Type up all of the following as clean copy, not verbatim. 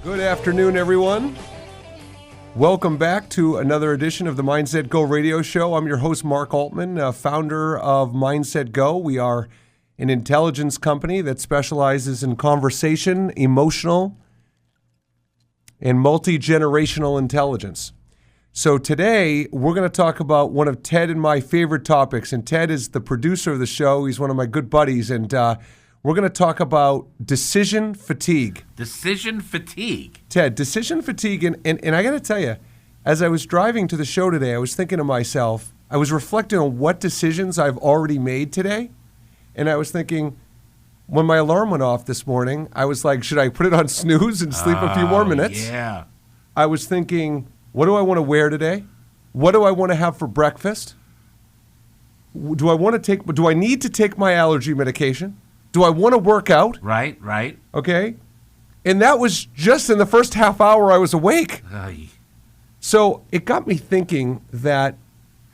Good afternoon, everyone. Welcome back to another edition of the MindsetGo radio show. I'm your host, Mark Altman, founder of MindsetGo. We are an intelligence company that specializes in conversation, emotional, and multi-generational intelligence. So today, we're going to talk about one of Ted and my favorite topics. And Ted is the producer of the show. He's one of my good buddies. And we're going to talk about decision fatigue. Decision fatigue. Ted, decision fatigue. And I got to tell you, as I was driving to the show today, I was thinking to myself, I was reflecting on what decisions I've already made today. And I was thinking, when my alarm went off this morning, I was like, should I put it on snooze and sleep a few more minutes? Yeah. I was thinking, what do I want to wear today? What do I want to have for breakfast? Do I need to take my allergy medication? Do I want to work out? Right. Okay. And that was just in the first half hour I was awake. Aye. So it got me thinking that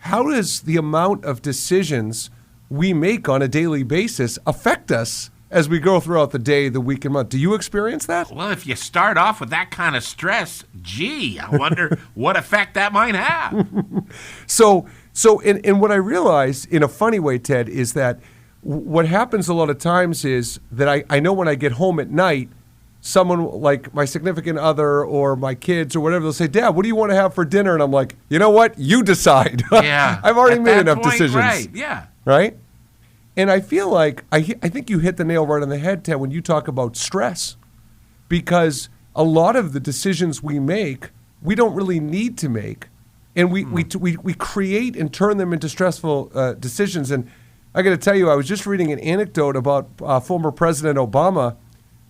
how does the amount of decisions we make on a daily basis affect us as we go throughout the day, the week, and month? Do you experience that? Well, if you start off with that kind of stress, gee, I wonder what effect that might have. So what I realized in a funny way, Ted, is that what happens a lot of times is that I know when I get home at night, someone like my significant other or my kids or whatever, they'll say, Dad, what do you want to have for dinner? And I'm like, you know what? You decide. Yeah. I've already made enough point, decisions. Right, yeah. Right? And I feel like, I think you hit the nail right on the head, Ted, when you talk about stress. Because a lot of the decisions we make, we don't really need to make. And we create and turn them into stressful decisions. And I got to tell you, I was just reading an anecdote about former President Obama,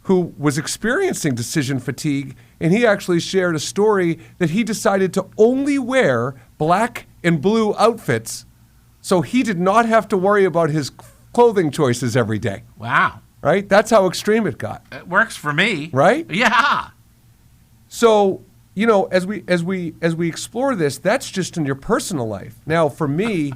who was experiencing decision fatigue, and he actually shared a story that he decided to only wear black and blue outfits so he did not have to worry about his clothing choices every day. Wow. Right? That's how extreme it got. It works for me. Right? Yeah. So, you know, as we explore this, that's just in your personal life. Now, for me,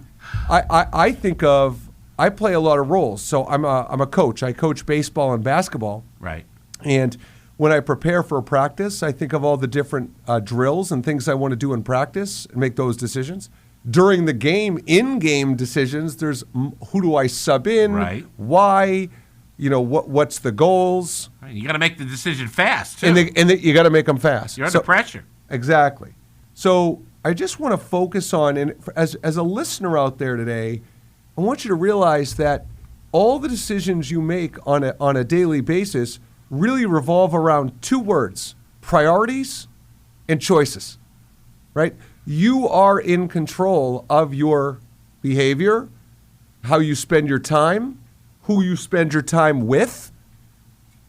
I think of, I play a lot of roles. So I'm a coach. I coach baseball and basketball. Right. And when I prepare for a practice, I think of all the different drills and things I want to do in practice and make those decisions. During the game, in-game decisions, there's who do I sub in? Right. Why? You know, what's the goals? Right. You got to make the decision fast, too. And you got to make them fast. You're under pressure. Exactly. So I just want to focus on, and as a listener out there today, I want you to realize that all the decisions you make on a daily basis really revolve around two words: priorities and choices, right? You are in control of your behavior, how you spend your time, who you spend your time with.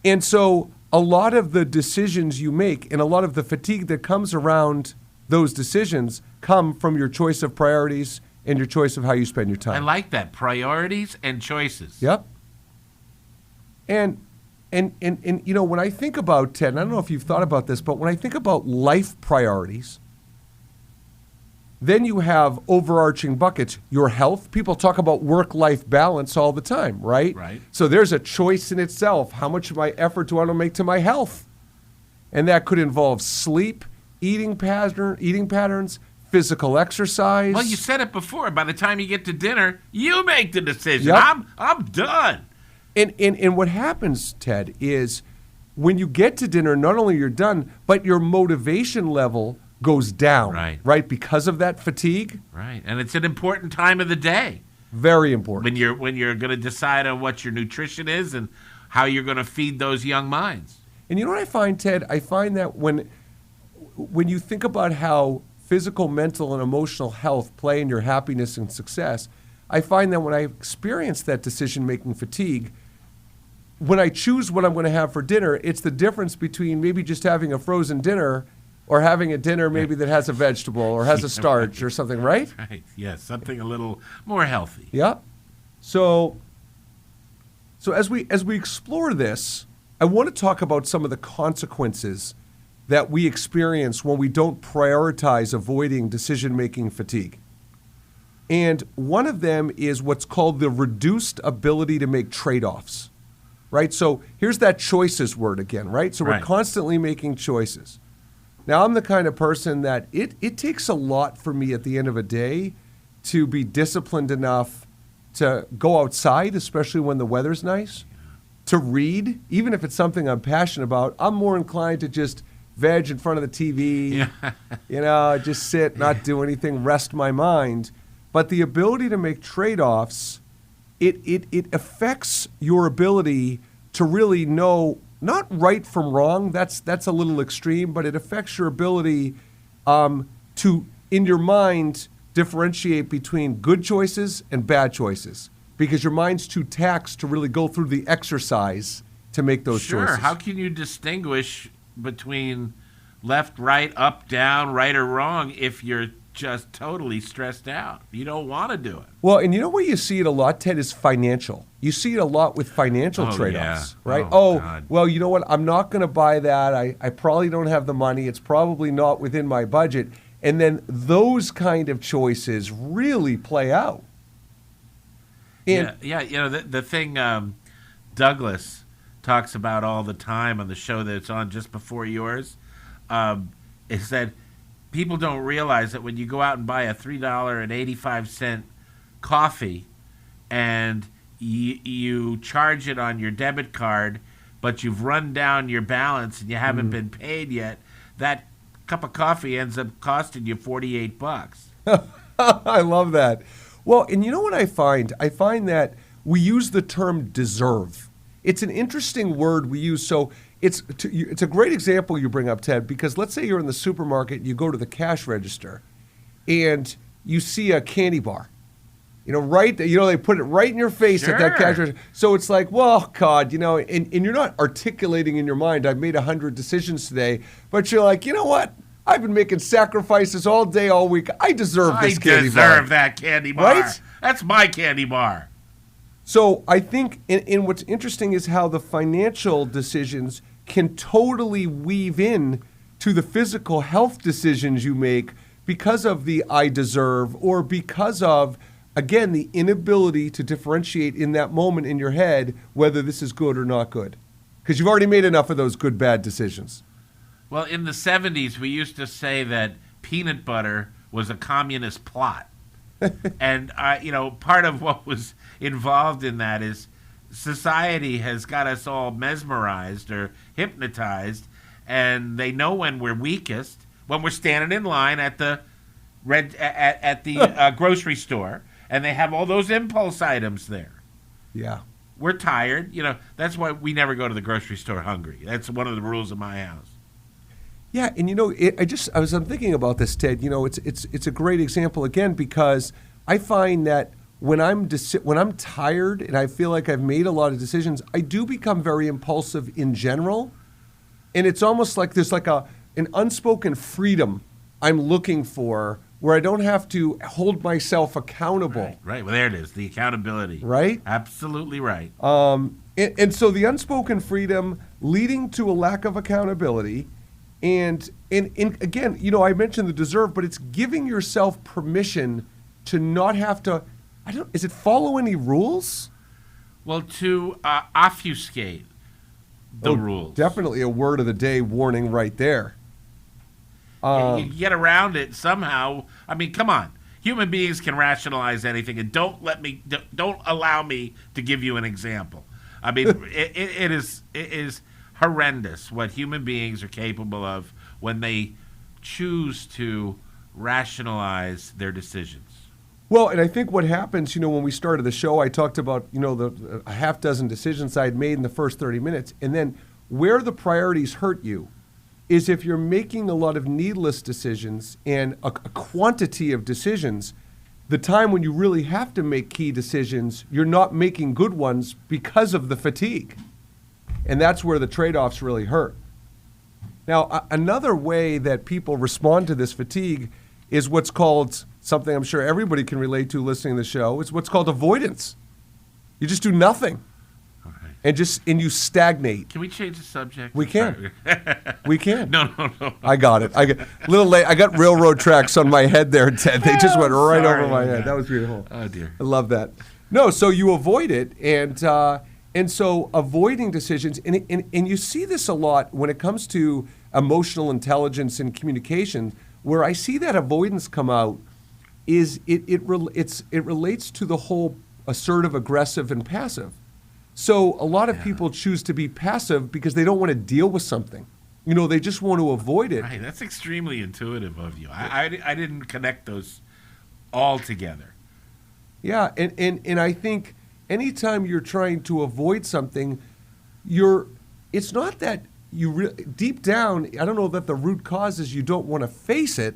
And so a lot of the decisions you make and a lot of the fatigue that comes around those decisions come from your choice of priorities and your choice of how you spend your time. I like that. Priorities and choices. Yep. And you know, when I think about, Ted, and I don't know if you've thought about this, but when I think about life priorities, then you have overarching buckets. Your health. People talk about work-life balance all the time, right? Right. So there's a choice in itself. How much of my effort do I want to make to my health? And that could involve sleep, eating patterns, physical exercise. Well, you said it before. By the time you get to dinner, you make the decision. Yep. I'm done. And what happens, Ted, is when you get to dinner, not only you're done, but your motivation level goes down. Right? Because of that fatigue. Right. And it's an important time of the day. Very important. When you're going to decide on what your nutrition is and how you're going to feed those young minds. And you know what I find, Ted? I find that when you think about how physical, mental, and emotional health play in your happiness and success, I find that when I experience that decision-making fatigue, when I choose what I'm going to have for dinner, it's the difference between maybe just having a frozen dinner or having a dinner maybe that has a vegetable or has a starch or something, right? Right, yes, something a little more healthy. Yeah. So as we explore this, I want to talk about some of the consequences that we experience when we don't prioritize avoiding decision-making fatigue. And one of them is what's called the reduced ability to make trade-offs. right? So here's that choices word again, right? So we're Right. constantly making choices. Now, I'm the kind of person that it takes a lot for me at the end of a day to be disciplined enough to go outside, especially when the weather's nice, to read, even if it's something I'm passionate about. I'm more inclined to just veg in front of the TV, just sit, not do anything, rest my mind. But the ability to make trade-offs, it affects your ability to really know, not right from wrong, that's a little extreme, but it affects your ability to, in your mind, differentiate between good choices and bad choices, because your mind's too taxed to really go through the exercise to make those choices. Sure. How can you distinguish between left, right, up, down, right or wrong if you're just totally stressed out? You don't want to do it. Well, and you know where you see it a lot, Ted, is financial. You see it a lot with financial trade-offs, yeah. right? God. Well, you know what? I'm not going to buy that. I probably don't have the money. It's probably not within my budget. And then those kind of choices really play out. And The thing Douglas talks about all the time on the show that's on just before yours is that people don't realize that when you go out and buy a $3.85 coffee and you charge it on your debit card, but you've run down your balance and you haven't been paid yet, that cup of coffee ends up costing you $48. I love that. Well, and you know what I find? I find that we use the term deserve. It's an interesting word we use. So it's a great example you bring up, Ted, because let's say you're in the supermarket, you go to the cash register, and you see a candy bar. They put it right in your face at that Sure. cash register. So it's like, well, God, and you're not articulating in your mind, I've made 100 decisions today, but you're like, you know what? I've been making sacrifices all day, all week. I deserve this candy bar. I deserve that candy bar. Right? That's my candy bar. So I think, and what's interesting is how the financial decisions can totally weave in to the physical health decisions you make because of the I deserve, or because of, again, the inability to differentiate in that moment in your head whether this is good or not good. Because you've already made enough of those good, bad decisions. Well, in the 70s, we used to say that peanut butter was a communist plot. And, part of what was involved in that is society has got us all mesmerized or hypnotized, and they know when we're weakest, when we're standing in line at the grocery store, and they have all those impulse items there. Yeah. We're tired. That's why we never go to the grocery store hungry. That's one of the rules of my house. Yeah, and I'm thinking about this, Ted. It's a great example again, because I find that when I'm tired and I feel like I've made a lot of decisions, I do become very impulsive in general, and it's almost like there's like an unspoken freedom I'm looking for, where I don't have to hold myself accountable. Right. Well, there it is, the accountability. Right? Absolutely right. And so the unspoken freedom leading to a lack of accountability. And again, I mentioned the deserve, but it's giving yourself permission to not have to, is it follow any rules? Well, to obfuscate the rules. Definitely a word of the day warning right there. You get around it somehow. I mean, come on. Human beings can rationalize anything, and don't allow me to give you an example. I mean, it is horrendous what human beings are capable of when they choose to rationalize their decisions. Well, and I think what happens, when we started the show, I talked about, a half dozen decisions I had made in the first 30 minutes. And then where the priorities hurt you is if you're making a lot of needless decisions and a quantity of decisions, the time when you really have to make key decisions, you're not making good ones because of the fatigue. And that's where the trade-offs really hurt. Now, another way that people respond to this fatigue is what's called, something I'm sure everybody can relate to listening to the show, is what's called avoidance. You just do nothing. All right. And you stagnate. Can we change the subject? We can. We can. No. I got it. I got railroad tracks on my head there, Ted. They just went right over my head. That was beautiful. Oh, dear. I love that. No, so you avoid it, and And so avoiding decisions, and you see this a lot when it comes to emotional intelligence and communication, where I see that avoidance come out is it relates to the whole assertive, aggressive, and passive. So a lot of people choose to be passive because they don't want to deal with something. You know, they just want to avoid it. Right, that's extremely intuitive of you. I didn't connect those all together. Yeah, and I think anytime you're trying to avoid something, it's not that deep down, I don't know that the root cause is you don't want to face it,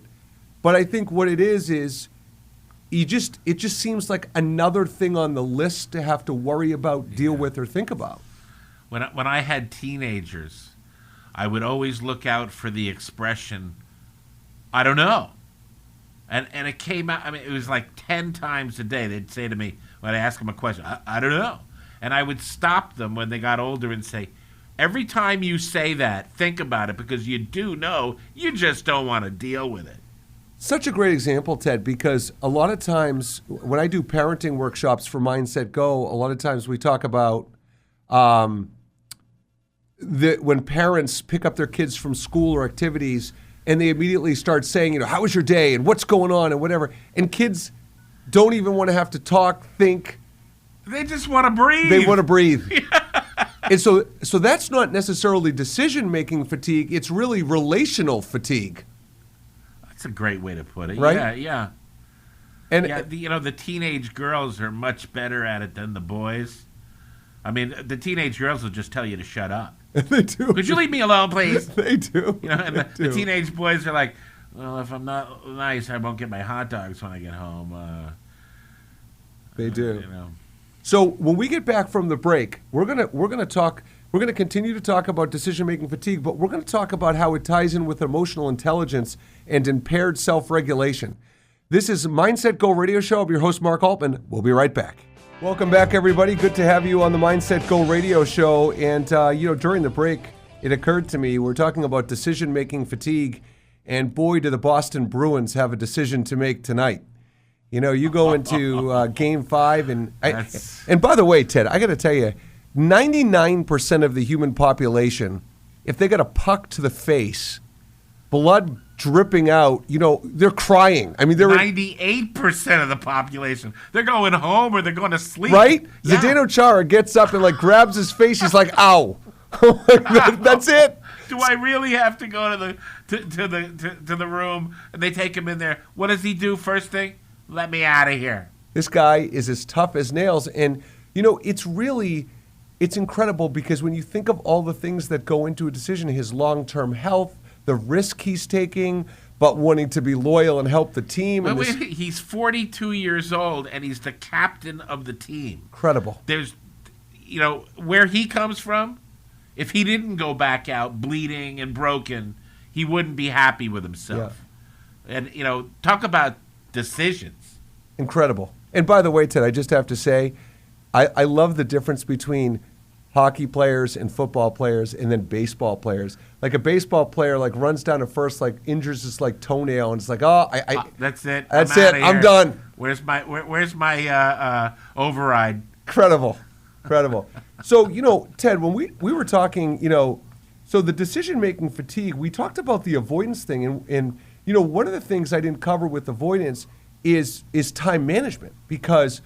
but I think what it is it just seems like another thing on the list to have to worry about, deal with, or think about. When I had teenagers, I would always look out for the expression, "I don't know." And it came out, I mean, it was like 10 times a day. They'd say to me, when I ask them a question, I don't know. And I would stop them when they got older and say, every time you say that, think about it, because you do know, you just don't want to deal with it. Such a great example, Ted, because a lot of times when I do parenting workshops for MindsetGo, a lot of times we talk about when parents pick up their kids from school or activities and they immediately start saying, how was your day and what's going on and whatever. And kids don't even want to have to talk, think. They just want to breathe. They want to breathe. And so that's not necessarily decision-making fatigue. It's really relational fatigue. That's a great way to put it. Right? Yeah. And the teenage girls are much better at it than the boys. I mean, the teenage girls will just tell you to shut up. They do. Could you leave me alone, please? They do. And the teenage boys are like, well, if I'm not nice, I won't get my hot dogs when I get home. They do. So when we get back from the break, we're gonna continue to talk about decision-making fatigue, but we're gonna talk about how it ties in with emotional intelligence and impaired self-regulation. This is MindsetGo Radio Show. I'm your host, Mark Altman. We'll be right back. Welcome back, everybody. Good to have you on the MindsetGo Radio Show. And, during the break, it occurred to me, we're talking about decision-making fatigue, and boy, do the Boston Bruins have a decision to make tonight. You go into Game 5, and by the way, Ted, I got to tell you, 99% of the human population, if they got a puck to the face, blood dripping out, they're crying. I mean, they're 98% of the population. They're going home or they're going to sleep. Right? Yeah. Zdeno Chara gets up and grabs his face. He's like, "Ow!" That's it. Do I really have to go to the room? And they take him in there. What does he do first thing? Let me out of here. This guy is as tough as nails, and it's incredible because when you think of all the things that go into a decision, his long-term health, the risk he's taking, but wanting to be loyal and help the team. But he's 42 years old, and he's the captain of the team. Incredible. There's, where he comes from, if he didn't go back out bleeding and broken, he wouldn't be happy with himself. Yeah. And, talk about decisions. Incredible. And by the way, Ted, I just have to say, I love the difference between hockey players and football players and then baseball players. Like a baseball player runs down to first, injures his toenail, and it's like, that's it. That's it. I'm done. Where's my override? Incredible. So, Ted, when we were talking, so the decision-making fatigue, we talked about the avoidance thing, and one of the things I didn't cover with avoidance is time management, because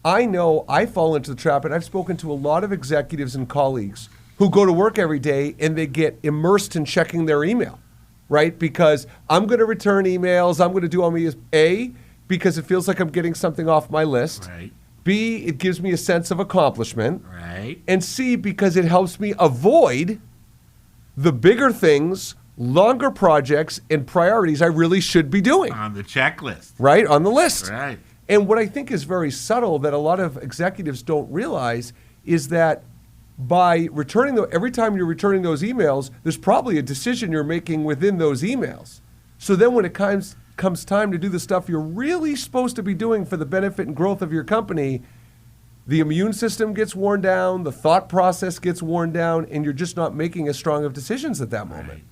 I know I fall into the trap, and I've spoken to a lot of executives and colleagues who go to work every day and they get immersed in checking their email, right? Because I'm going to return emails, I'm going to do all these, A, because it feels like I'm getting something off my list. Right. B, it gives me a sense of accomplishment. Right. And C, because it helps me avoid the bigger things, longer projects, and priorities I really should be doing. On the checklist. Right, on the list. Right. And what I think is very subtle that a lot of executives don't realize is that by every time you're returning those emails, there's probably a decision you're making within those emails. So then when it comes time to do the stuff you're really supposed to be doing for the benefit and growth of your company, the immune system gets worn down, the thought process gets worn down, and you're just not making as strong of decisions at that moment. Right.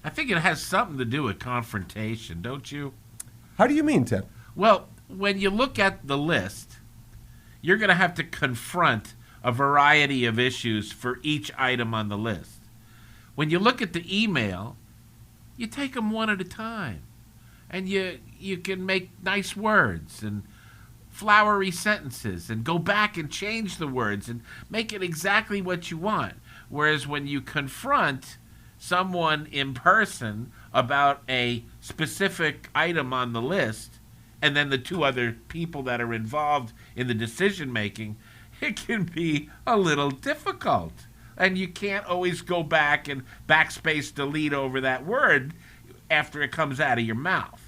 I think it has something to do with confrontation, don't you? How do you mean, Ted? Well, when you look at the list, you're going to have to confront a variety of issues for each item on the list. When you look at the email, you take them one at a time. And you can make nice words and flowery sentences and go back and change the words and make it exactly what you want. Whereas when you confront someone in person about a specific item on the list, and then the two other people that are involved in the decision making, it can be a little difficult. And you can't always go back and backspace delete over that word after it comes out of your mouth.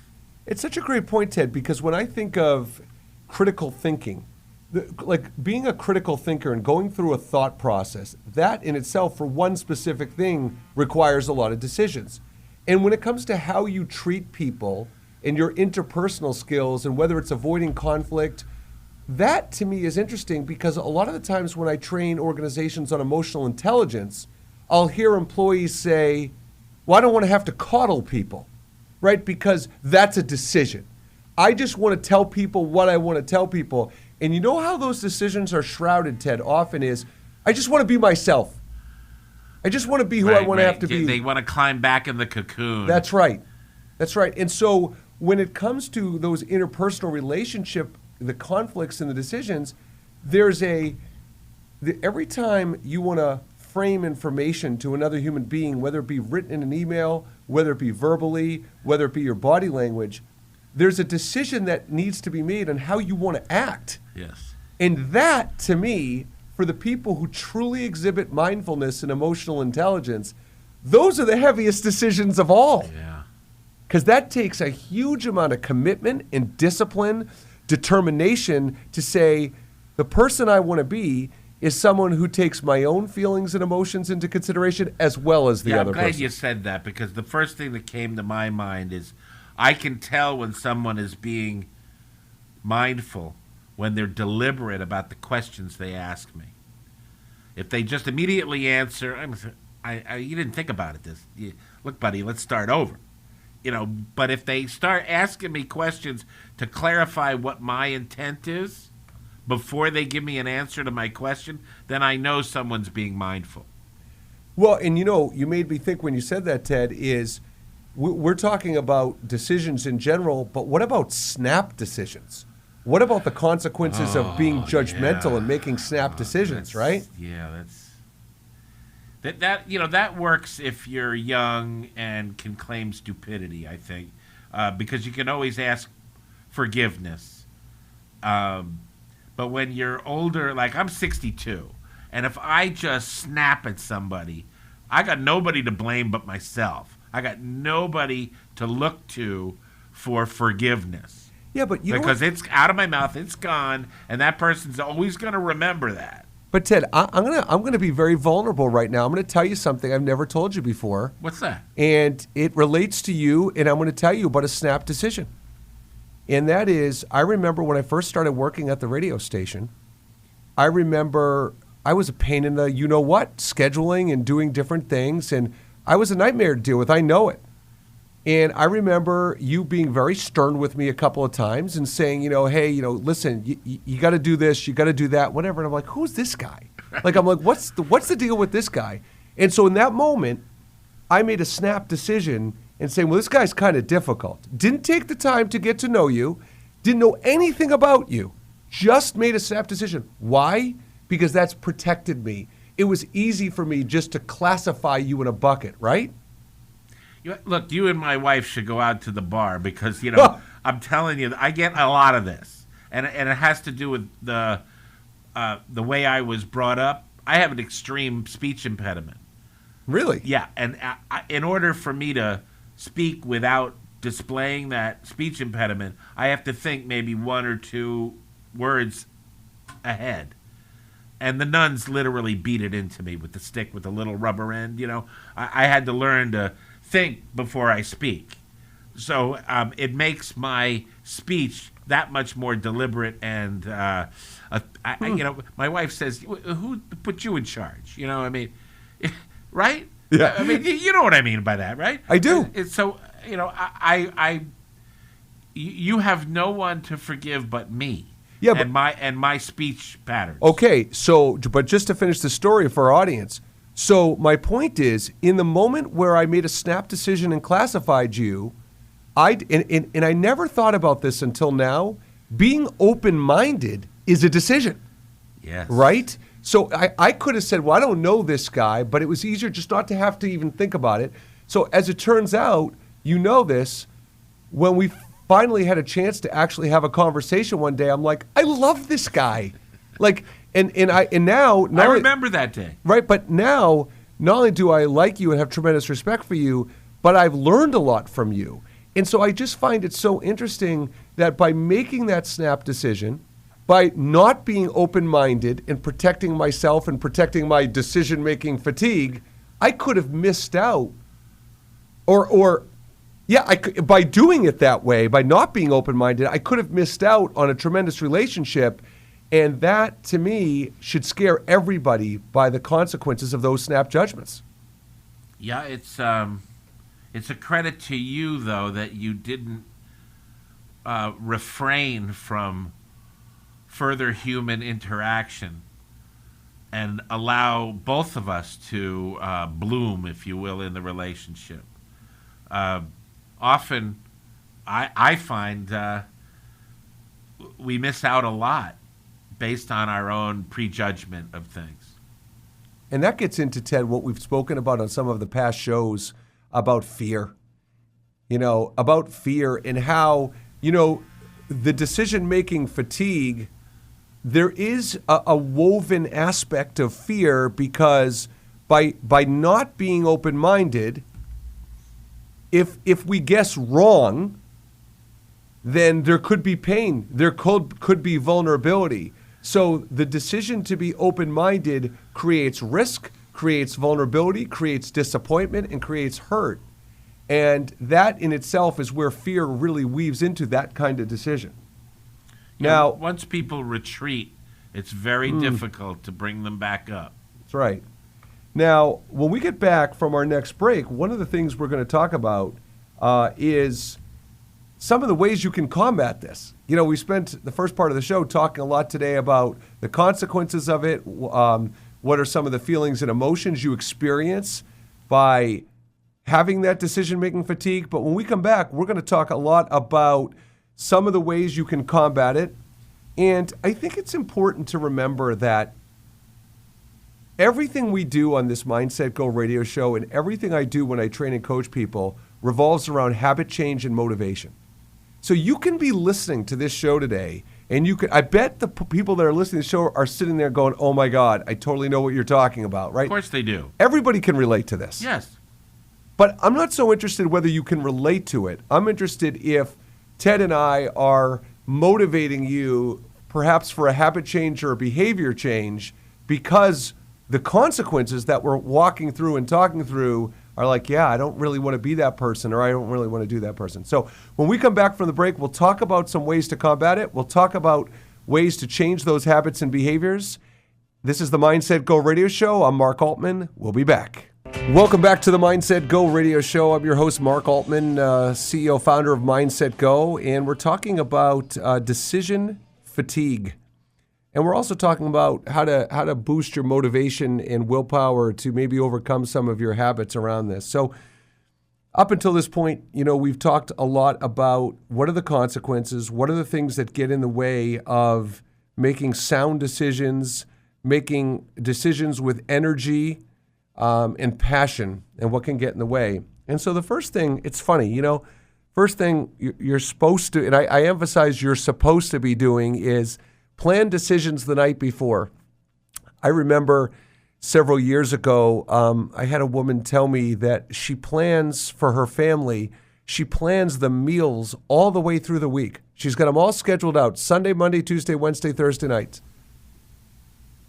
It's such a great point, Ted, because when I think of critical thinking, like being a critical thinker and going through a thought process, that in itself for one specific thing requires a lot of decisions. And when it comes to how you treat people and your interpersonal skills and whether it's avoiding conflict, that to me is interesting because a lot of the times when I train organizations on emotional intelligence, I'll hear employees say, well, I don't want to have to coddle people, right? Because that's a decision. I just want to tell people what I want to tell people. And you know how those decisions are shrouded, Ted, often is, I just want to be myself. I just want to be who I want to have to be. They want to climb back in the cocoon. That's right. That's right. And so when it comes to those interpersonal relationship, the conflicts and the decisions, every time you want to frame information to another human being, whether it be written in an email, whether it be verbally, whether it be your body language, there's a decision that needs to be made on how you want to act. Yes. And that, to me, for the people who truly exhibit mindfulness and emotional intelligence, those are the heaviest decisions of all. Yeah. Because that takes a huge amount of commitment and discipline, determination to say, the person I want to be is someone who takes my own feelings and emotions into consideration as well as the other person. I'm glad you said that because the first thing that came to my mind is I can tell when someone is being mindful when they're deliberate about the questions they ask me. If they just immediately answer, you didn't think about it. Look, buddy, let's start over. But if they start asking me questions to clarify what my intent is before they give me an answer to my question, then I know someone's being mindful. Well, and you made me think when you said that, Ted, is we're talking about decisions in general, but what about snap decisions? What about the consequences of being judgmental and making snap decisions, right? Yeah, that works if you're young and can claim stupidity, I think, because you can always ask forgiveness. But when you're older, like I'm 62, and if I just snap at somebody, I got nobody to blame but myself. I got nobody to look to for forgiveness. Yeah, but because it's out of my mouth, it's gone, and that person's always going to remember that. But Ted, I'm gonna be very vulnerable right now. I'm gonna tell you something I've never told you before. What's that? And it relates to you, and I'm gonna tell you about a snap decision. And that is, I remember when I first started working at the radio station, I remember I was a pain in the you-know-what, scheduling and doing different things, and I was a nightmare to deal with. I know it. And I remember you being very stern with me a couple of times and saying, hey, listen, you got to do this, you got to do that, whatever. And I'm like, who's this guy? Like, I'm like, what's the deal with this guy? And so in that moment, I made a snap decision and saying, well, this guy's kind of difficult. Didn't take the time to get to know you, didn't know anything about you, just made a snap decision. Why? Because that's protected me. It was easy for me just to classify you in a bucket, right? Look, you and my wife should go out to the bar because, I'm telling you, I get a lot of this. And it has to do with the way I was brought up. I have an extreme speech impediment. Really? Yeah, and in order for me to speak without displaying that speech impediment, I have to think maybe one or two words ahead. And the nuns literally beat it into me with the stick with the little rubber end. I had to learn to think before I speak. So it makes my speech that much more deliberate and, my wife says, who put you in charge? Right? Yeah. I mean, you know what I mean by that, right? I do. So, you have no one to forgive but me. Yeah, and my speech patterns. Okay, so, but just to finish the story for our audience. So my point is, in the moment where I made a snap decision and classified you, and I never thought about this until now, being open-minded is a decision. Yes. Right? So I could have said, well, I don't know this guy, but it was easier just not to have to even think about it. So as it turns out, you know this, when we finally had a chance to actually have a conversation one day, I'm like, I love this guy. Like, and now I remember that day. Right, but now, not only do I like you and have tremendous respect for you, but I've learned a lot from you. And so I just find it so interesting that by making that snap decision, by not being open-minded and protecting myself and protecting my decision-making fatigue, I could have missed out. By doing it that way, by not being open-minded, I could have missed out on a tremendous relationship. And that, to me, should scare everybody by the consequences of those snap judgments. Yeah, it's a credit to you, though, that you didn't refrain from further human interaction and allow both of us to bloom, if you will, in the relationship. Often, I find we miss out a lot based on our own prejudgment of things. And that gets into, Ted, what we've spoken about on some of the past shows about fear. About fear and how, the decision-making fatigue, there is a woven aspect of fear because by not being open-minded, if we guess wrong, then there could be pain. There could be vulnerability. So the decision to be open-minded creates risk, creates vulnerability, creates disappointment, and creates hurt. And that in itself is where fear really weaves into that kind of decision. Now, once people retreat, it's very difficult to bring them back up. That's right. Now, when we get back from our next break, one of the things we're going to talk about is some of the ways you can combat this. We spent the first part of the show talking a lot today about the consequences of it. What are some of the feelings and emotions you experience by having that decision-making fatigue? But when we come back, we're going to talk a lot about some of the ways you can combat it. And I think it's important to remember that everything we do on this Mindset Go radio show and everything I do when I train and coach people revolves around habit change and motivation. So you can be listening to this show today, and I bet the people that are listening to the show are sitting there going, oh my God, I totally know what you're talking about, right? Of course they do. Everybody can relate to this. Yes. But I'm not so interested whether you can relate to it. I'm interested if Ted and I are motivating you perhaps for a habit change or a behavior change because the consequences that we're walking through and talking through are like, yeah, I don't really want to be that person, or I don't really want to do that person. So when we come back from the break, we'll talk about some ways to combat it. We'll talk about ways to change those habits and behaviors. This is the Mindset Go radio show. I'm Mark Altman. We'll be back. Welcome back to the Mindset Go radio show. I'm your host, Mark Altman, CEO, founder of Mindset Go, and we're talking about decision fatigue. And we're also talking about how to boost your motivation and willpower to maybe overcome some of your habits around this. So up until this point, we've talked a lot about what are the consequences, what are the things that get in the way of making sound decisions, making decisions with energy and passion, and what can get in the way. And so the first thing, it's funny, first thing you're supposed to, and I emphasize you're supposed to be doing is plan decisions the night before. I remember several years ago, I had a woman tell me that she plans for her family, she plans the meals all the way through the week. She's got them all scheduled out, Sunday, Monday, Tuesday, Wednesday, Thursday nights.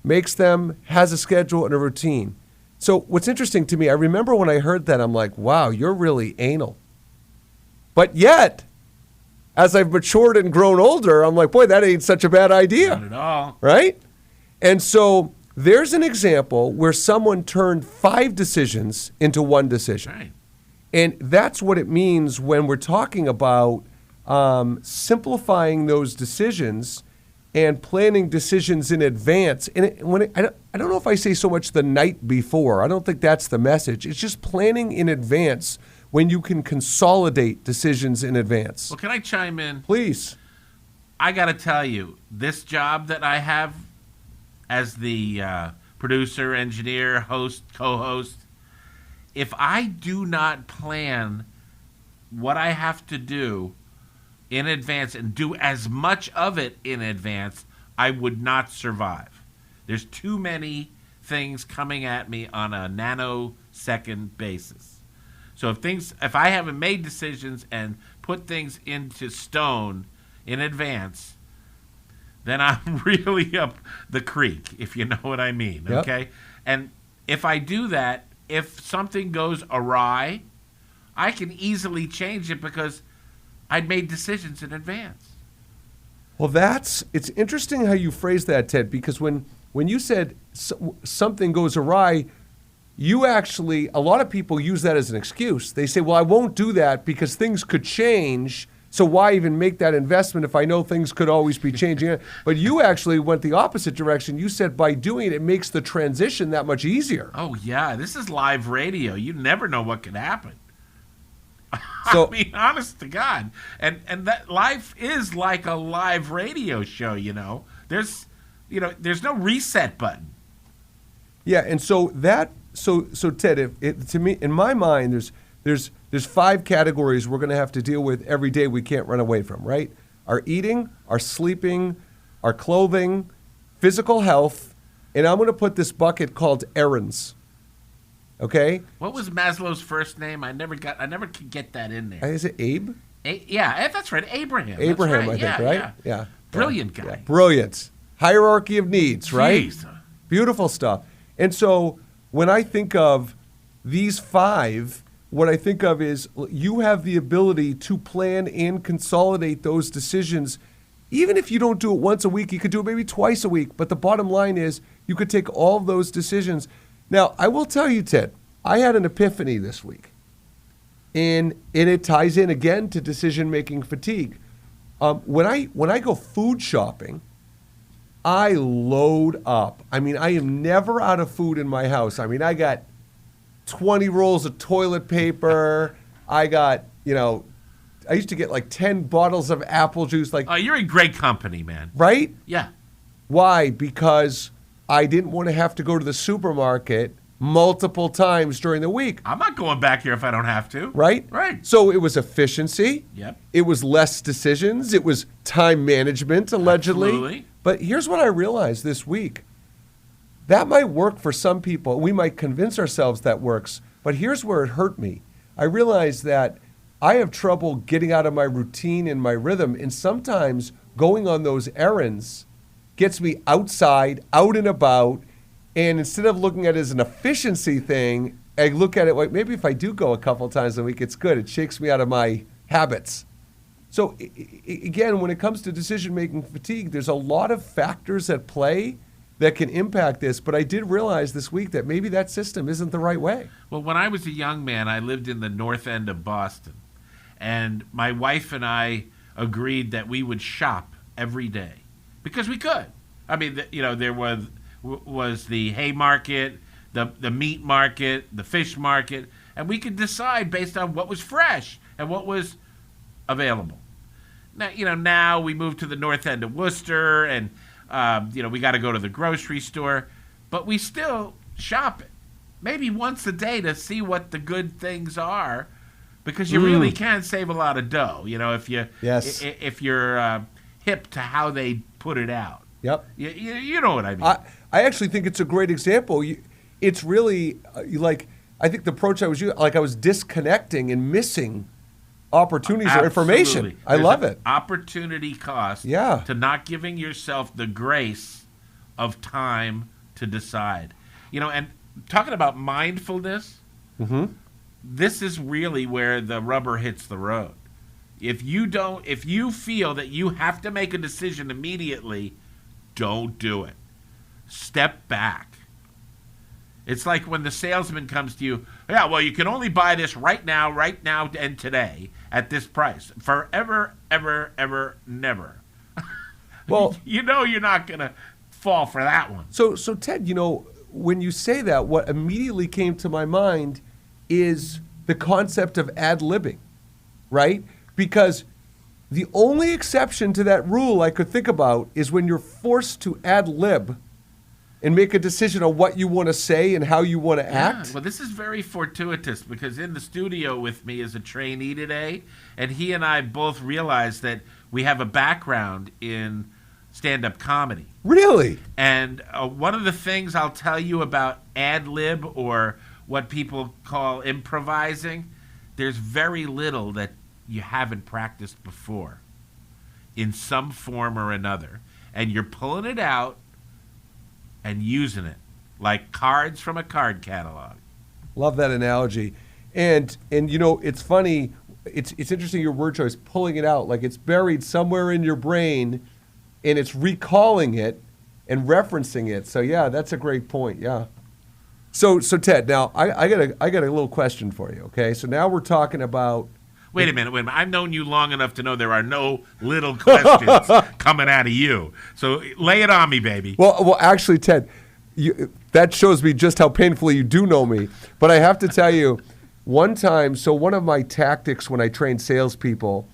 Makes them, has a schedule and a routine. So what's interesting to me, I remember when I heard that, I'm like, wow, you're really anal. But yet, as I've matured and grown older, I'm like, boy, that ain't such a bad idea. Not at all. Right? And so there's an example where someone turned 5 decisions into 1 decision. Right. And that's what it means when we're talking about simplifying those decisions. and planning decisions in advance. And I don't know if I say so much the night before. I don't think that's the message. It's just planning in advance when you can consolidate decisions in advance. Well, can I chime in? Please. I got to tell you, this job that I have as the producer, engineer, host, co-host, if I do not plan what I have to do in advance and do as much of it in advance, I would not survive. There's too many things coming at me on a nanosecond basis. So if I haven't made decisions and put things into stone in advance, then I'm really up the creek, if you know what I mean, Yep. okay? And if I do that, if something goes awry, I can easily change it because I made decisions in advance. Well, it's interesting how you phrase that, Ted, because when you said something goes awry, you actually, a lot of people use that as an excuse. They say, well, I won't do that because things could change, so why even make that investment if I know things could always be changing? But you actually went the opposite direction. You said by doing it, it makes the transition that much easier. Oh, yeah, this is live radio. You never know what could happen. So, I mean, honest to God. And that life is like a live radio show, you know. There's no reset button. yeah, and so Ted, to me, in my mind, there's 5 categories we're going to have to deal with every day we can't run away from, right? Our eating, our sleeping, our clothing, physical health, and I'm going to put this bucket called errands. Okay? What was Maslow's first name? I never could get that in there. Is it Abe? Yeah, that's right. Abraham. Abraham, that's right. I think, right? Yeah. Brilliant guy. Yeah. Brilliant. Hierarchy of needs, right? Jeez. Beautiful stuff. And so when I think of these 5, what I think of is you have the ability to plan and consolidate those decisions. Even if you don't do it once a week, you could do it maybe twice a week. But the bottom line is you could take all of those decisions. Now, I will tell you, Ted, I had an epiphany this week. And it ties in again to decision-making fatigue. When I go food shopping, I load up. I mean, I am never out of food in my house. I mean, I got 20 rolls of toilet paper. I got, I used to get like 10 bottles of apple juice. Oh, you're in great company, man. Right? Yeah. Why? Because I didn't want to have to go to the supermarket multiple times during the week. I'm not going back here if I don't have to. Right? Right. So it was efficiency. Yep. It was less decisions. It was time management, allegedly. Absolutely. But here's what I realized this week. That might work for some people. We might convince ourselves that works. But here's where it hurt me. I realized that I have trouble getting out of my routine and my rhythm. And sometimes going on those errands gets me outside, out and about. And instead of looking at it as an efficiency thing, I look at it like maybe if I do go a couple times a week, it's good. It shakes me out of my habits. So again, when it comes to decision-making fatigue, there's a lot of factors at play that can impact this. But I did realize this week that maybe that system isn't the right way. Well, when I was a young man, I lived in the north end of Boston. And my wife and I agreed that we would shop every day because we could. I mean, there was the hay market, the meat market, the fish market, and we could decide based on what was fresh and what was available. Now we moved to the north end of Worcester, and we got to go to the grocery store, but we still shop maybe once a day to see what the good things are, because you really can save a lot of dough. If you're hip to how they put it out. Yep. You know what I mean. I actually think it's a great example. It's really I think the approach I was using, I was disconnecting and missing opportunities or information. I love it. Opportunity cost to not giving yourself the grace of time to decide. And talking about mindfulness, this is really where the rubber hits the road. If you feel that you have to make a decision immediately, don't do it. Step back. It's like when the salesman comes to you, yeah, well, you can only buy this right now, and today at this price. Forever, ever, ever, never. Well, you know you're not going to fall for that one. So Ted, when you say that, what immediately came to my mind is the concept of ad-libbing, right? Because the only exception to that rule I could think about is when you're forced to ad-lib and make a decision on what you want to say and how you want to act. Well, this is very fortuitous because in the studio with me is a trainee today, and he and I both realized that we have a background in stand-up comedy. Really? And one of the things I'll tell you about ad-lib, or what people call improvising, there's very little that you haven't practiced before in some form or another. And you're pulling it out and using it like cards from a card catalog. Love that analogy. And it's funny, it's interesting your word choice, pulling it out, like it's buried somewhere in your brain and it's recalling it and referencing it. So yeah, that's a great point. Yeah. So Ted, now I got a little question for you, okay? So now we're talking about Wait a minute. I've known you long enough to know there are no little questions coming out of you. So lay it on me, baby. Well, actually, Ted, that shows me just how painfully you do know me. But I have to tell you, one time, so one of my tactics when I train salespeople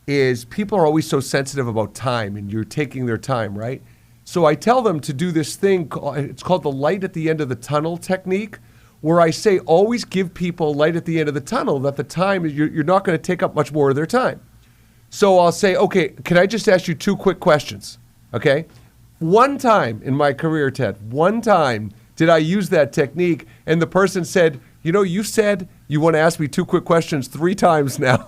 is people are always so sensitive about time, and you're taking their time, right? So I tell them to do this thing, it's called the light at the end of the tunnel technique, where I say always give people a light at the end of the tunnel, that the time, you're not going to take up much more of their time. So I'll say, okay, can I just ask you 2 quick questions, okay? One time in my career, Ted, one time did I use that technique, and the person said, you said you want to ask me 2 quick questions 3 times now.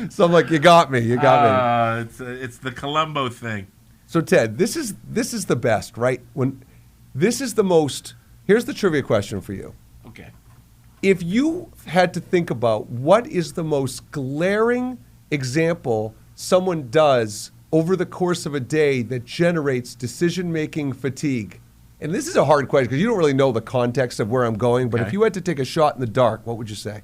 So I'm like, you got me. It's the Columbo thing. So Ted, this is the best, right? Here's the trivia question for you. Okay. If you had to think about what is the most glaring example someone does over the course of a day that generates decision-making fatigue, and this is a hard question because you don't really know the context of where I'm going, but if you had to take a shot in the dark, what would you say?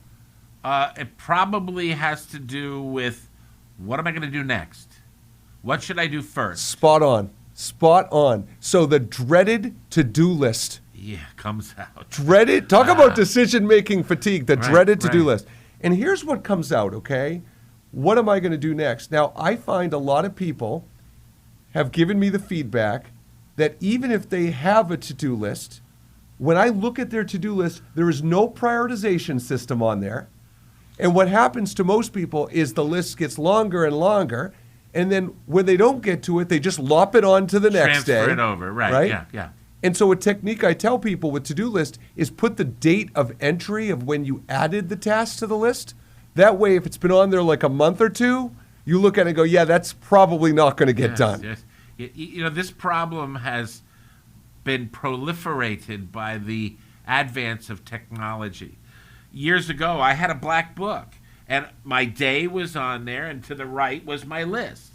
It probably has to do with what am I going to do next? What should I do first? Spot on. So the dreaded to-do list. Yeah, comes out. Dreaded. Talk about decision-making fatigue, the dreaded to-do list. And here's what comes out, okay? What am I going to do next? Now, I find a lot of people have given me the feedback that even if they have a to-do list, when I look at their to-do list, there is no prioritization system on there. And what happens to most people is the list gets longer and longer, and then when they don't get to it, they just lop it on to the next day. Transfer it over, right? Yeah. And so a technique I tell people with to-do list is put the date of entry of when you added the task to the list. That way, if it's been on there like a month or 2, you look at it and go, yeah, that's probably not going to get done. Yes. This problem has been proliferated by the advance of technology. Years ago, I had a black book, and my day was on there, and to the right was my list.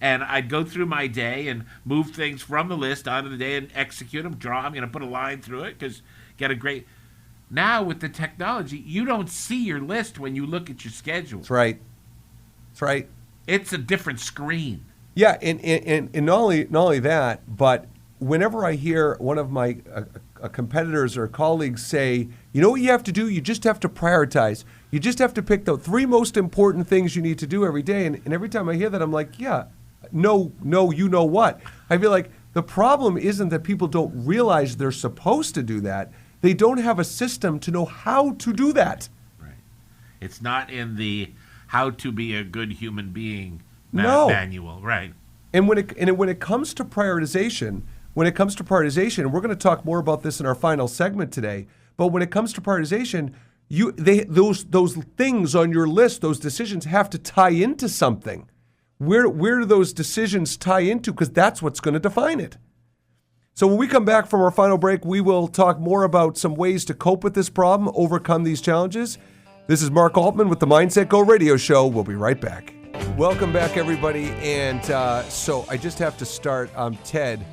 And I'd go through my day and move things from the list onto the day and execute them, draw them, put a line through it, because get a great... Now, with the technology, you don't see your list when you look at your schedule. That's right. It's a different screen. Yeah, and not only that, but whenever I hear one of my competitors or colleagues say, you know what you have to do? You just have to prioritize. You just have to pick the 3 most important things you need to do every day. And every time I hear that, I'm like, yeah, no, you know what? I feel like the problem isn't that people don't realize they're supposed to do that. They don't have a system to know how to do that. Right. It's not in the how to be a good human being manual, right? And when it comes to prioritization, and we're going to talk more about this in our final segment today, but when it comes to prioritization, those things on your list, those decisions have to tie into something. Where do those decisions tie into? Because that's what's going to define it. So when we come back from our final break, we will talk more about some ways to cope with this problem, overcome these challenges. This is Mark Altman with the MindsetGo Radio Show. We'll be right back. Welcome back, everybody. And so I just have to start, Ted.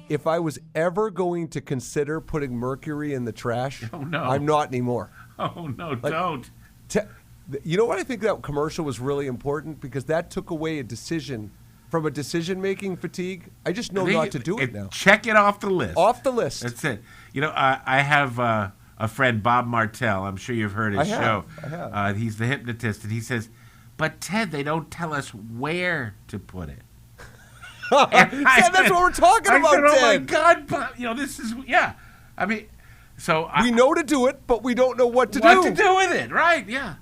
If I was ever going to consider putting mercury in the trash, oh, no. I'm not anymore. Oh, no, don't. You know what? I think that commercial was really important because that took away a decision from a decision-making fatigue. I just know not to do it now. Check it off the list. Off the list. That's it. You know, I have a friend, Bob Martell. I'm sure you've heard his show. I have. He's the hypnotist, and he says, "But Ted, they don't tell us where to put it." That's what we're talking about, said, "Oh my Ted. God, Bob, you know, this is I mean, so We know to do it, but we don't know what to do. what to do with it, right? Yeah.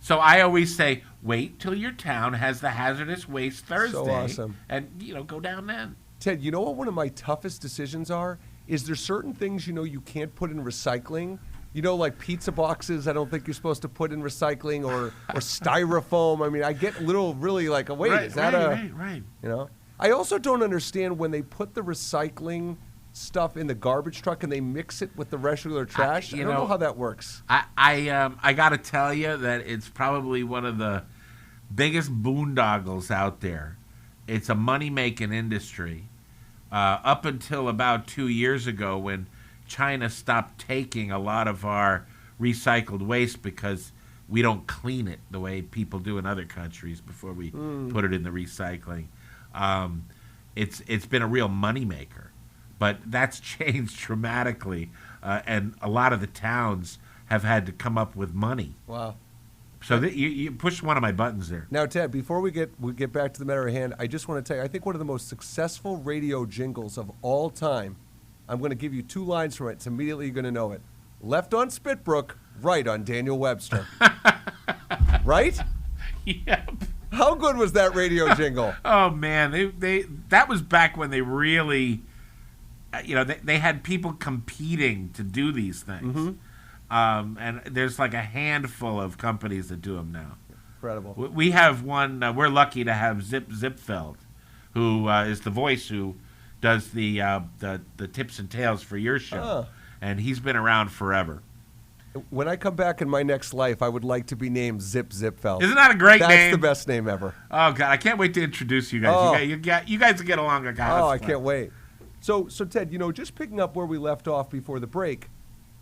So I always say, wait till your town has the hazardous waste Thursday, awesome. and go down then. Ted, you know what one of my toughest decisions are? Is there certain things you can't put in recycling? Like pizza boxes, I don't think you're supposed to put in recycling, or styrofoam. I mean, I get really like, wait, Right, is that right. I also don't understand when they put the recycling stuff in the garbage truck and they mix it with the regular trash. I don't know how that works. I got to tell you that it's probably one of the biggest boondoggles out there. It's a money-making industry. Up until about 2 years ago, when China stopped taking a lot of our recycled waste because we don't clean it the way people do in other countries before we put it in the recycling. It's been a real moneymaker. But that's changed dramatically, and a lot of the towns have had to come up with money. Wow. So you pushed one of my buttons there. Now, Ted, before we get back to the matter at hand, I just want to tell you, I think one of the most successful radio jingles of all time, I'm going to give you 2 lines from it. It's immediately you're going to know it. Left on Spitbrook, right on Daniel Webster. Right? Yep. How good was that radio jingle? Oh, man. That was back when they really... they had people competing to do these things. Mm-hmm. And there's like a handful of companies that do them now. Incredible. We have one, we're lucky to have Zip Zipfeld, who is the voice who does the tips and tails for your show. And he's been around forever. When I come back in my next life, I would like to be named Zip Zipfeld. Isn't that a great name? That's the best name ever. Oh, God, I can't wait to introduce you guys. You guys will get along. God, I can't wait. So Ted, just picking up where we left off before the break,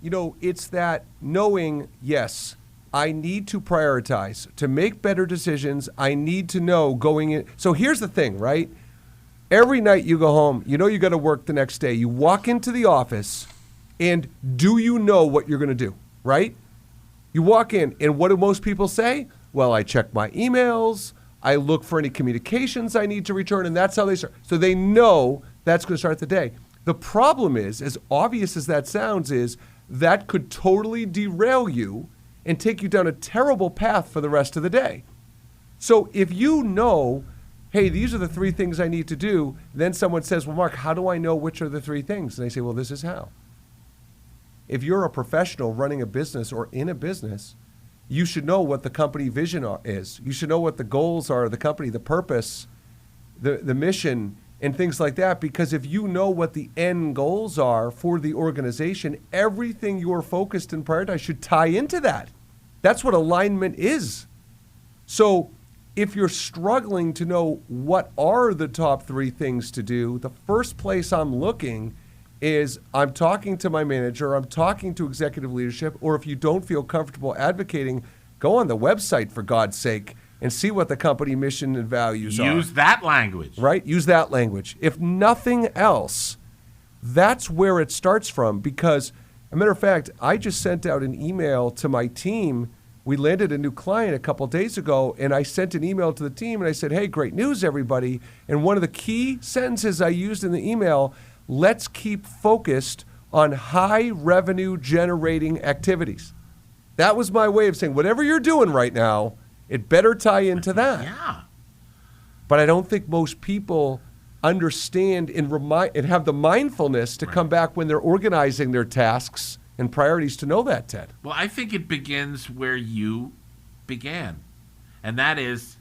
it's that knowing, yes, I need to prioritize. To make better decisions, I need to know going in. So here's the thing, right? Every night you go home, you got to work the next day. You walk into the office, and do you know what you're going to do, right? You walk in, and what do most people say? Well, I check my emails, I look for any communications I need to return, and that's how they start. So they know that's going to start the day. The problem is, as obvious as that sounds, is that could totally derail you and take you down a terrible path for the rest of the day. So if you know, hey, these are the 3 things I need to do, then someone says, well, Mark, how do I know which are the 3 things? And they say, well, this is how. If you're a professional running a business or in a business, you should know what the company vision is. You should know what the goals are of the company, the purpose, the mission, and things like that, because if you know what the end goals are for the organization, everything you're focused and prioritized should tie into that. That's what alignment is. So if you're struggling to know what are the top 3 things to do, the first place I'm looking is I'm talking to my manager, I'm talking to executive leadership, or if you don't feel comfortable advocating, go on the website, for God's sake, and see what the company mission and values are. Use that language. Right? Use that language. If nothing else, that's where it starts from. Because, as a matter of fact, I just sent out an email to my team. We landed a new client a couple days ago, and I sent an email to the team, and I said, hey, great news, everybody. And one of the key sentences I used in the email, let's keep focused on high revenue generating activities. That was my way of saying, whatever you're doing right now, it better tie into that. Yeah. But I don't think most people understand and have the mindfulness to come back when they're organizing their tasks and priorities to know that, Ted. Well, I think it begins where you began. And that is,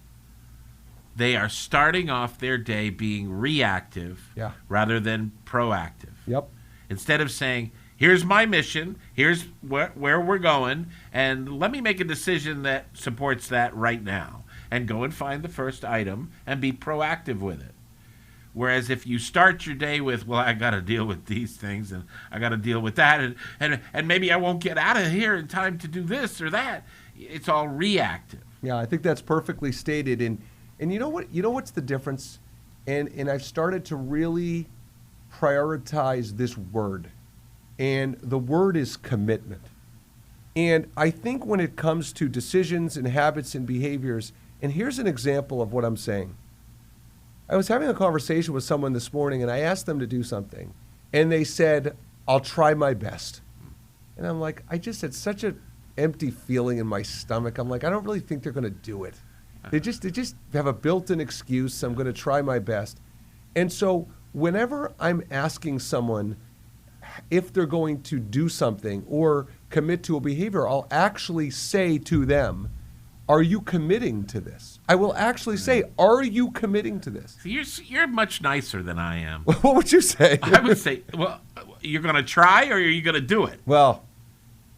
they are starting off their day being reactive rather than proactive. Yep. Instead of saying, here's my mission, here's where we're going, and let me make a decision that supports that right now, and go and find the first item and be proactive with it. Whereas if you start your day with, well, I got to deal with these things, and I got to deal with that, and maybe I won't get out of here in time to do this or that, it's all reactive. Yeah, I think that's perfectly stated. And you know what? You know what's the difference? And I've started to really prioritize this word. And the word is commitment. And I think when it comes to decisions and habits and behaviors, and here's an example of what I'm saying. I was having a conversation with someone this morning, and I asked them to do something. And they said, I'll try my best. And I'm like, I just had such an empty feeling in my stomach. I'm like, I don't really think they're going to do it. They just have a built-in excuse. I'm going to try my best. And so whenever I'm asking someone if they're going to do something or commit to a behavior, I'll actually say to them, are you committing to this? I will actually say, are you committing to this? So you're much nicer than I am. What would you say? I would say, well, you're going to try or are you going to do it? Well,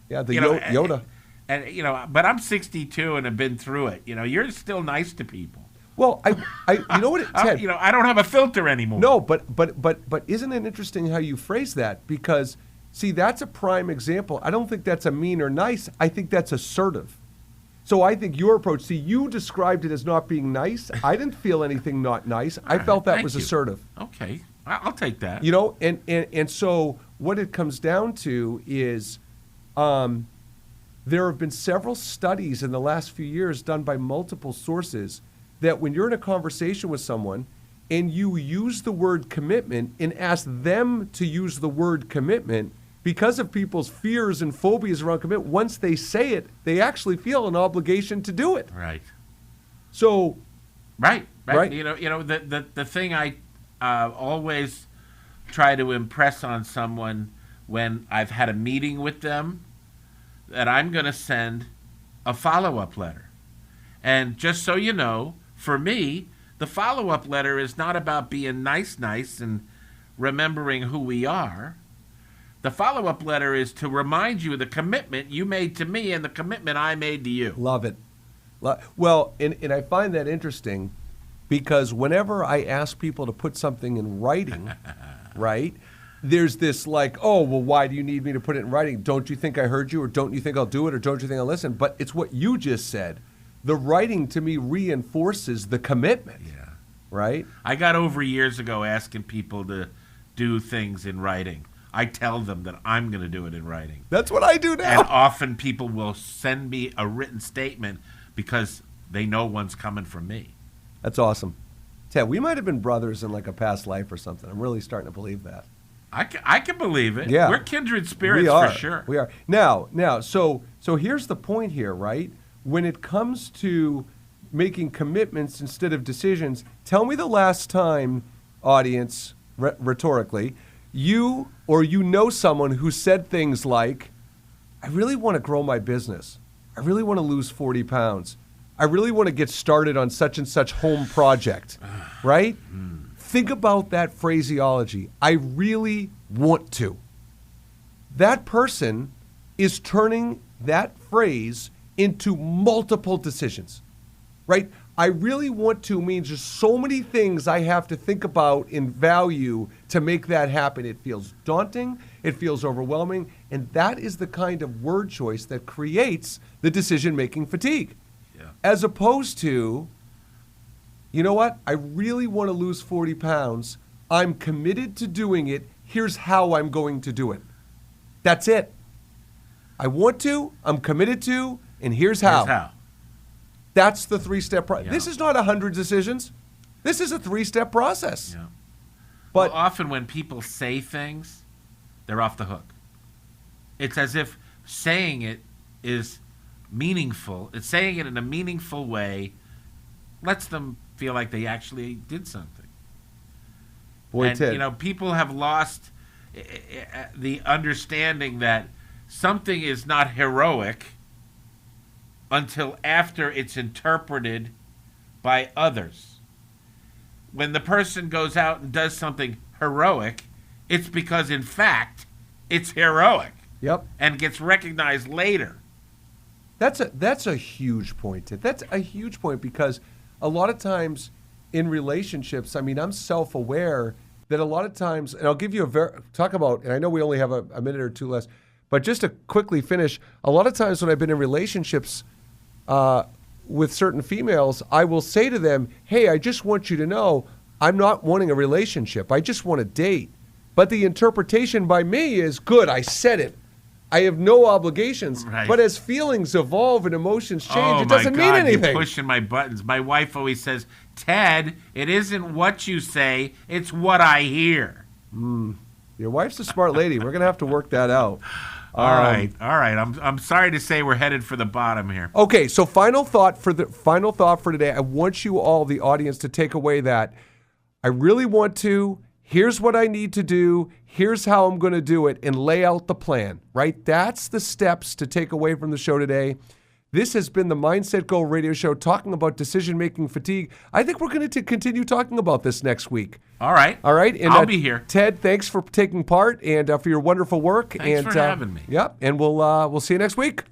yeah, the Yoda. And but I'm 62 and have been through it. You're still nice to people. Well, you know what, Ted? I don't have a filter anymore. No, but isn't it interesting how you phrase that? Because, see, that's a prime example. I don't think that's a mean or nice. I think that's assertive. So I think your approach, see, you described it as not being nice. I didn't feel anything not nice. I felt that was assertive. Okay, I'll take that. And so what it comes down to is there have been several studies in the last few years done by multiple sources that when you're in a conversation with someone and you use the word commitment and ask them to use the word commitment, because of people's fears and phobias around commitment, once they say it, they actually feel an obligation to do it. Right. So. Right. The thing I always try to impress on someone when I've had a meeting with them, that I'm going to send a follow-up letter. And just so you know, for me, the follow-up letter is not about being nice and remembering who we are. The follow-up letter is to remind you of the commitment you made to me and the commitment I made to you. Love it. Well, and I find that interesting because whenever I ask people to put something in writing, right, there's this like, oh, well, why do you need me to put it in writing? Don't you think I heard you, or don't you think I'll do it, or don't you think I'll listen? But it's what you just said. The writing, to me, reinforces the commitment. Yeah. Right? I got over years ago asking people to do things in writing. I tell them that I'm going to do it in writing. That's what I do now. And often people will send me a written statement because they know one's coming from me. That's awesome. Ted, we might have been brothers in like a past life or something. I'm really starting to believe that. I can believe it. Yeah. We're kindred spirits for sure. We are. Now, so here's the point here, right? When it comes to making commitments instead of decisions, tell me the last time, audience, rhetorically, you know someone who said things like, I really want to grow my business. I really want to lose 40 pounds. I really want to get started on such and such home project, right? Think about that phraseology. I really want to. That person is turning that phrase into multiple decisions, right? I really want to means there's so many things I have to think about and value to make that happen. It feels daunting. It feels overwhelming. And that is the kind of word choice that creates the decision-making fatigue. Yeah. As opposed to, you know what? I really want to lose 40 pounds. I'm committed to doing it. Here's how I'm going to do it. That's it. I want to, I'm committed to, and here's how. Here's how. That's the three-step process. Yeah. This is not 100 decisions. This is a three-step process. Yeah. But well, often when people say things, they're off the hook. It's as if saying it is meaningful. It's saying it in a meaningful way lets them feel like they actually did something. boy, And, Ted, people have lost the understanding that something is not heroic until after it's interpreted by others. When the person goes out and does something heroic, it's because, in fact, it's heroic. Yep. And gets recognized later. That's a huge point, Ted. That's a huge point because a lot of times in relationships, I mean, I'm self-aware that a lot of times, and I'll give you and I know we only have a minute or two less, but just to quickly finish, a lot of times when I've been in relationships, with certain females, I will say to them, hey, I just want you to know I'm not wanting a relationship. I just want a date. But the interpretation by me is, good, I said it. I have no obligations. Right. But as feelings evolve and emotions change, Oh, it doesn't my mean God, anything. You're pushing my buttons. My wife always says, Ted, it isn't what you say, it's what I hear. Your wife's a smart lady. We're going to have to work that out. All right. I'm sorry to say we're headed for the bottom here. Okay, so final thought for today. I want you all, the audience, to take away that I really want to. Here's what I need to do. Here's how I'm going to do it, and lay out the plan. Right? That's the steps to take away from the show today. This has been the Mindset Go radio show talking about decision-making fatigue. I think we're going to continue talking about this next week. All right. And I'll be here. Ted, thanks for taking part and for your wonderful work. Thanks for having me. Yep. And we'll see you next week.